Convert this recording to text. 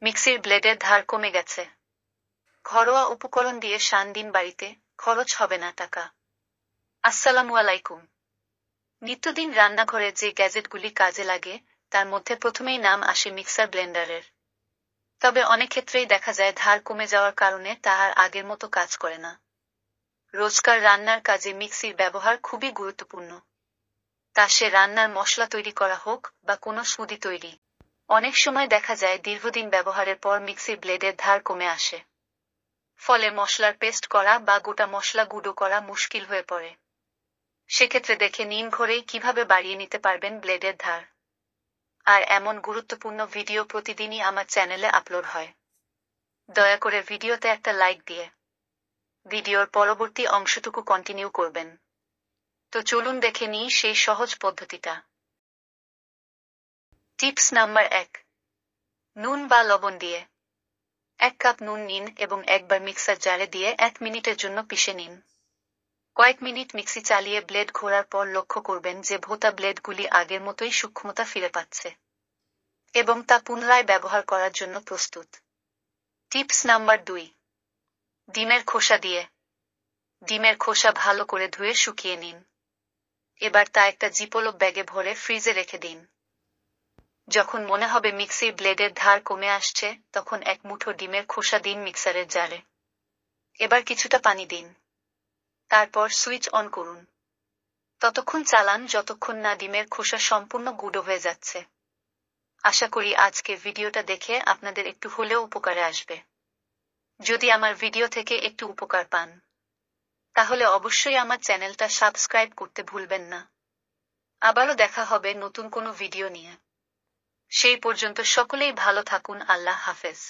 মিক্সির ব্লেডের ধার কমে গেছে। ঘরোয়া উপকরণ দিয়ে শান দিন বাড়িতে, খরচ হবে না টাকা। আসসালামু আলাইকুম। নিত্যদিন রান্নাঘরে যে গ্যাজেটগুলি কাজে লাগে তার মধ্যে প্রথমেই নাম আসে মিক্সার ব্লেন্ডারের। তবে অনেক ক্ষেত্রেই দেখা যায় ধার কমে যাওয়ার কারণে তা আর আগের মতো কাজ করে না। রোজকার রান্নার কাজে মিক্সির ব্যবহার খুবই গুরুত্বপূর্ণ। তা সে রান্নার মশলা তৈরি করা হোক বা কোনো স্মুদি তৈরি। অনেক সময় দেখা যায় দীর্ঘদিন ব্যবহারের পর মিক্সির ব্লেডের ধার কমে আসে। ফলে মশলার পেস্ট করা বা গোটা মশলা গুঁড়ো করা মুশকিল হয়ে পড়ে। সেক্ষেত্রে দেখে নিন ঘরেই কিভাবে বাড়িয়ে নিতে পারবেন ব্লেডের ধার। আর এমন গুরুত্বপূর্ণ ভিডিও প্রতিদিনই আমার চ্যানেলে আপলোড হয়। দয়া করে ভিডিওতে একটা লাইক দিয়ে ভিডিওর পরবর্তী অংশটুকু কন্টিনিউ করবেন। তো চলুন দেখে নিই সেই সহজ পদ্ধতিটা। Tips number 1। নুন বা লবণ দিয়ে 1 কাপ নুন নিন এবং একবার মিক্সার জারে দিয়ে 1 মিনিটের জন্য পিষে নিন। কয়েক মিনিট মিক্সি চালিয়ে ব্লেড ঘোরার পর লক্ষ্য করবেন যে ভোঁতা ব্লেডগুলি আগের মতোই সূক্ষ্মতা ফিরে পাচ্ছে এবং তা পুনরায় ব্যবহার করার জন্য প্রস্তুত। Tips number 2। ডিমের খোসা দিয়ে ডিমের খোসা ভালো করে ধুয়ে শুকিয়ে নিন। এবার তা একটা জিপলক ব্যাগে ভরে ফ্রিজে রেখে দিন। যখন মনে হবে মিক্সির ব্লেডের ধার কমে আসছে তখন 1 মুঠো ডিমের খোসা দিন মিক্সারের জারে। এবার কিছুটা পানি দিন। তারপর সুইচ অন করুন। ততক্ষণ চালান যতক্ষণ না ডিমের খোসা সম্পূর্ণ গুঁড়ো হয়ে যাচ্ছে। আশা করি আজকের ভিডিওটা দেখে আপনাদের একটু হলেও উপকারে আসবে। যদি আমার ভিডিও থেকে একটু উপকার পান তাহলে অবশ্যই আমার চ্যানেলটা সাবস্ক্রাইব করতে ভুলবেন না। আবারও দেখা হবে নতুন কোনো ভিডিও নিয়ে। সেই পর্যন্ত সকলেই ভালো থাকুন। আল্লাহ হাফেজ।